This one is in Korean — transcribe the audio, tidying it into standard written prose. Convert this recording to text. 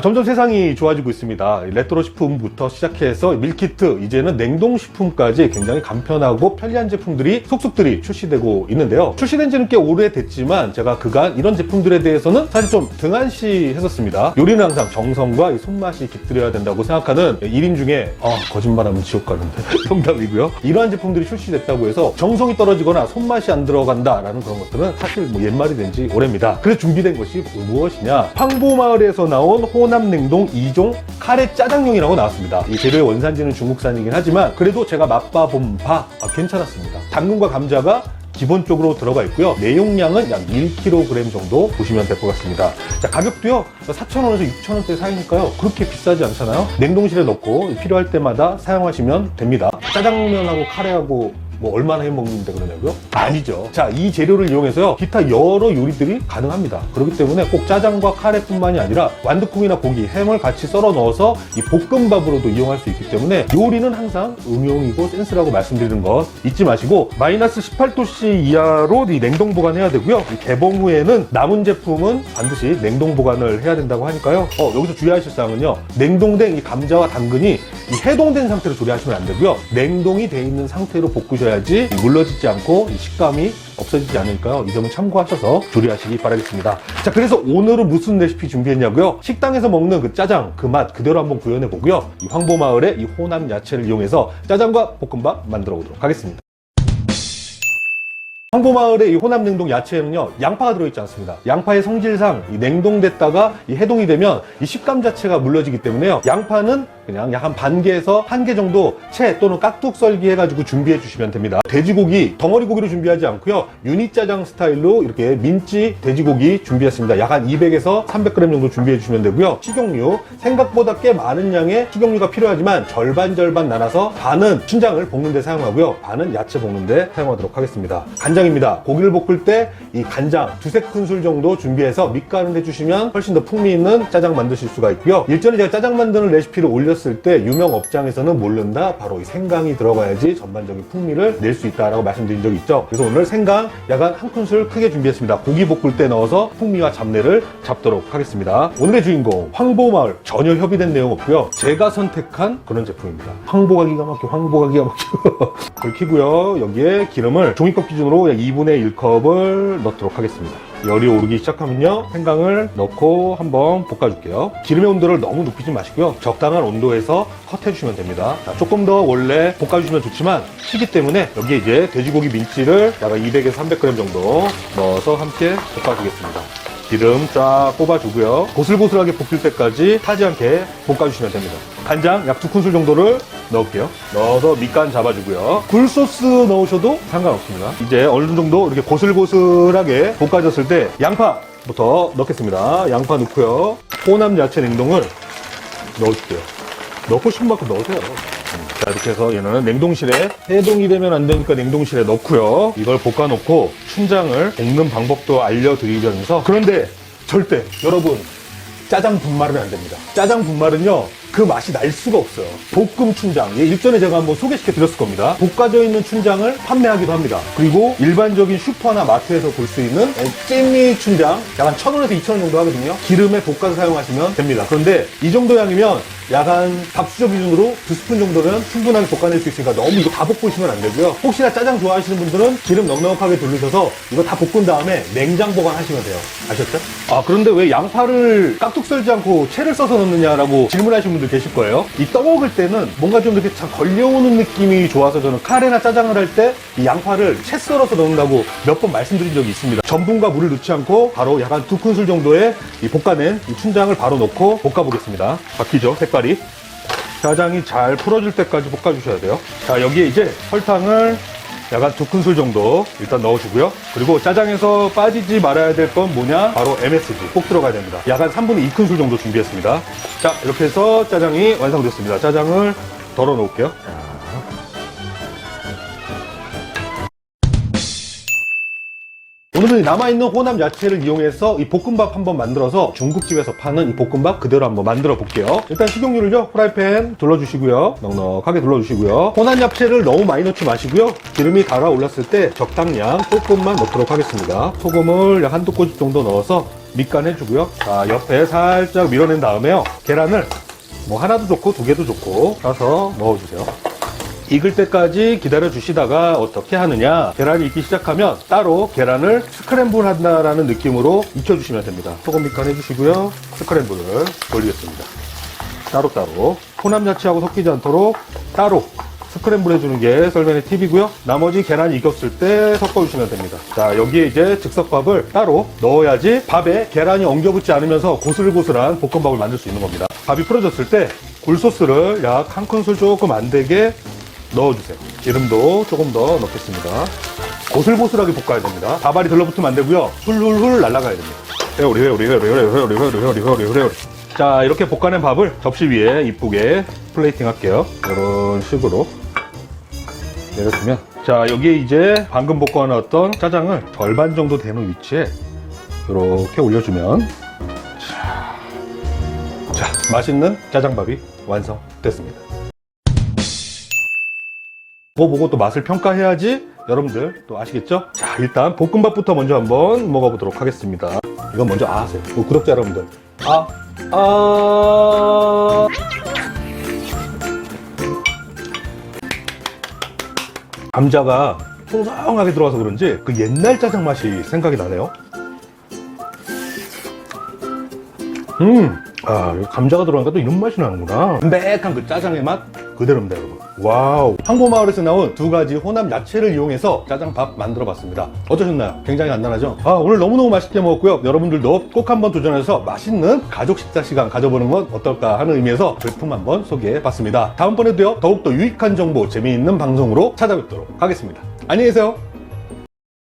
점점 세상이 좋아지고 있습니다. 레트로 식품부터 시작해서 밀키트, 이제는 냉동식품까지 굉장히 간편하고 편리한 제품들이 속속들이 출시되고 있는데요. 출시된 지는 꽤 오래됐지만 제가 그간 이런 제품들에 대해서는 사실 좀 등한시 했었습니다. 요리는 항상 정성과 이 손맛이 깃들여야 된다고 생각하는 1인 중에 거짓말하면 지옥 가는데 농담이고요. 이러한 제품들이 출시됐다고 해서 정성이 떨어지거나 손맛이 안 들어간다라는 그런 것들은 사실 뭐 옛말이 된 지 오래입니다. 그래서 준비된 것이 무엇이냐? 황보마을에서 나온 호남 냉동 2종 카레 짜장용이라고 나왔습니다. 이 재료의 원산지는 중국산이긴 하지만 그래도 제가 맛봐본 바 괜찮았습니다. 당근과 감자가 기본적으로 들어가 있고요. 내용량은 약 1kg 정도 보시면 될 것 같습니다. 자, 가격도요. 4,000원에서 6,000원대 사이니까요. 그렇게 비싸지 않잖아요. 냉동실에 넣고 필요할 때마다 사용하시면 됩니다. 짜장면하고 카레하고 뭐 얼마나 해먹는데 그러냐고요? 아니죠. 자, 이 재료를 이용해서요 기타 여러 요리들이 가능합니다. 그렇기 때문에 꼭 짜장과 카레뿐만이 아니라 완두콩이나 고기, 햄을 같이 썰어 넣어서 이 볶음밥으로도 이용할 수 있기 때문에 요리는 항상 응용이고 센스라고 말씀드리는 것 잊지 마시고 마이너스 18도씨 이하로 이 냉동 보관해야 되고요. 이 개봉 후에는 남은 제품은 반드시 냉동 보관을 해야 된다고 하니까요. 여기서 주의하실 사항은요. 냉동된 이 감자와 당근이 이 해동된 상태로 조리하시면 안 되고요. 냉동이 돼 있는 상태로 볶으셔야지 물러지지 않고 이 식감이 없어지지 않으니까요. 이 점은 참고하셔서 조리하시기 바라겠습니다. 자, 그래서 오늘은 무슨 레시피 준비했냐고요? 식당에서 먹는 그 짜장 그 맛 그대로 한번 구현해 보고요. 이 황보마을의 이 호남 야채를 이용해서 짜장과 볶음밥 만들어 보도록 하겠습니다. 황보마을의 이 호남 냉동 야채에는요 양파가 들어있지 않습니다. 양파의 성질상 이 냉동됐다가 이 해동이 되면 이 식감 자체가 물러지기 때문에요. 양파는 그냥 약 한 반 개에서 한 개 정도 채 또는 깍둑 썰기 해가지고 준비해 주시면 됩니다. 돼지고기 덩어리 고기로 준비하지 않고요. 유니짜장 스타일로 이렇게 민찌 돼지고기 준비했습니다. 약 한 200에서 300g 정도 준비해 주시면 되고요. 식용유 생각보다 꽤 많은 양의 식용유가 필요하지만 절반 나눠서 반은 춘장을 볶는 데 사용하고요. 반은 야채 볶는 데 사용하도록 하겠습니다. 간장입니다. 고기를 볶을 때 이 간장 두세 큰술 정도 준비해서 밑간을 해주시면 훨씬 더 풍미 있는 짜장 만드실 수가 있고요. 일전에 제가 짜장 만드는 레시피를 올렸을 때 유명 업장에서는 모른다. 바로 이 생강이 들어가야지 전반적인 풍미를 낼 수 있다라고 말씀드린 적이 있죠. 그래서 오늘 생강 약 한 큰술 크게 준비했습니다. 고기 볶을 때 넣어서 풍미와 잡내를 잡도록 하겠습니다. 오늘의 주인공 황보마을 전혀 협의된 내용 없고요. 제가 선택한 그런 제품입니다. 황보가 기가 막혀. 불 켜고요. 여기에 기름을 종이컵 기준으로 약 2분의 1컵을 넣도록 하겠습니다. 열이 오르기 시작하면요 생강을 넣고 한번 볶아줄게요. 기름의 온도를 너무 높이지 마시고요. 적당한 온도에서 컷해주시면 됩니다. 자, 조금 더 원래 볶아주시면 좋지만 튀기 때문에 여기에 이제 돼지고기 민찌를 약 200에서 300g 정도 넣어서 함께 볶아주겠습니다. 기름 쫙 뽑아주고요. 보슬보슬하게 볶일 때까지 타지 않게 볶아주시면 됩니다. 간장 약 2큰술 정도를 넣을게요. 넣어서 밑간 잡아주고요. 굴소스 넣으셔도 상관없습니다. 이제 어느 정도 이렇게 고슬고슬하게 볶아졌을 때 양파부터 넣겠습니다. 양파 넣고요. 호남 야채 냉동을 넣어줄게요. 넣고 싶은 만큼 넣으세요. 자, 이렇게 해서 얘는 냉동실에 해동이 되면 안 되니까 냉동실에 넣고요. 이걸 볶아놓고 춘장을 볶는 방법도 알려드리면서 그런데 절대 여러분 짜장 분말은 안 됩니다. 짜장 분말은요 그 맛이 날 수가 없어요. 볶음 춘장 일전에 제가 한번 소개시켜 드렸을 겁니다. 볶아져 있는 춘장을 판매하기도 합니다. 그리고 일반적인 슈퍼나 마트에서 볼 수 있는 찜미 춘장 약 한 1,000원에서 2,000원 정도 하거든요. 기름에 볶아서 사용하시면 됩니다. 그런데 이 정도 양이면 약 한 밥수저 기준으로 2스푼 정도면 충분하게 볶아낼 수 있으니까 너무 이거 다 볶고 있으면 안 되고요. 혹시나 짜장 좋아하시는 분들은 기름 넉넉하게 돌리셔서 이거 다 볶은 다음에 냉장 보관하시면 돼요. 아셨죠? 그런데 왜 양파를 깍둑 썰지 않고 채를 써서 넣느냐라고 질문하시는 분들 계실 거예요. 이 떠먹을 때는 뭔가 좀 이렇게 참 걸려오는 느낌이 좋아서 저는 카레나 짜장을 할 때 이 양파를 채 썰어서 넣는다고 몇 번 말씀드린 적이 있습니다. 전분과 물을 넣지 않고 바로 약 한 2큰술 정도의 이 볶아낸 이 춘장을 바로 넣고 볶아보겠습니다. 바뀌죠? 색깔이. 짜장이 잘 풀어질 때까지 볶아주셔야 돼요. 자, 여기에 이제 설탕을 약 한 2큰술 정도 일단 넣어주고요. 그리고 짜장에서 빠지지 말아야 될 건 뭐냐? 바로 MSG 꼭 들어가야 됩니다. 약 한 3분의 2큰술 정도 준비했습니다. 자, 이렇게 해서 짜장이 완성됐습니다. 짜장을 덜어 놓을게요. 오늘은 남아있는 호남 야채를 이용해서 이 볶음밥 한번 만들어서 중국집에서 파는 이 볶음밥 그대로 한번 만들어 볼게요. 일단 식용유를요 프라이팬 둘러주시고요. 넉넉하게 둘러주시고요. 호남 야채를 너무 많이 넣지 마시고요. 기름이 달아올랐을 때 적당량 조금만 넣도록 하겠습니다. 소금을 약 한두 꼬집 정도 넣어서 밑간해주고요. 자, 옆에 살짝 밀어낸 다음에요. 계란을 뭐 하나도 좋고 두 개도 좋고 싸서 넣어주세요. 익을 때까지 기다려 주시다가 어떻게 하느냐, 계란이 익기 시작하면 따로 계란을 스크램블 한다라는 느낌으로 익혀주시면 됩니다. 소금 밑간 해주시고요. 스크램블을 돌리겠습니다. 따로따로 혼합 야채하고 섞이지 않도록 따로 스크램블 해주는 게 썰면의 팁이고요. 나머지 계란이 익었을 때 섞어주시면 됩니다. 자, 여기에 이제 즉석밥을 따로 넣어야지 밥에 계란이 엉겨붙지 않으면서 고슬고슬한 볶음밥을 만들 수 있는 겁니다. 밥이 풀어졌을 때 굴소스를 약 한 큰술 조금 안 되게 넣어주세요. 기름도 조금 더 넣겠습니다. 고슬고슬하게 볶아야 됩니다. 밥알이 들러붙으면 안 되고요. 훌훌훌 날아가야 됩니다. 회오리. 자, 이렇게 볶아낸 밥을 접시 위에 이쁘게 플레이팅 할게요. 이런 식으로 내려주면, 자, 여기에 이제 방금 볶아놨던 짜장을 절반 정도 되는 위치에 이렇게 올려주면, 자, 맛있는 짜장밥이 완성됐습니다. 그거 보고 또 맛을 평가해야지 여러분들 또 아시겠죠? 자, 일단 볶음밥부터 먼저 한번 먹어보도록 하겠습니다. 이건 먼저 아세요. 구독자 여러분들. 감자가 풍성하게 들어와서 그런지 그 옛날 짜장 맛이 생각이 나네요. 감자가 들어가니까 또 이런 맛이 나는구나. 담백한 그 짜장의 맛 그대로입니다, 여러분. 와우. 황보마을에서 나온 두 가지 혼합 야채를 이용해서 짜장밥 만들어 봤습니다. 어떠셨나요? 굉장히 간단하죠? 오늘 너무너무 맛있게 먹었고요. 여러분들도 꼭 한번 도전해서 맛있는 가족 식사 시간 가져보는 건 어떨까 하는 의미에서 제품 한번 소개해 봤습니다. 다음번에도요, 더욱더 유익한 정보, 재미있는 방송으로 찾아뵙도록 하겠습니다. 안녕히 계세요.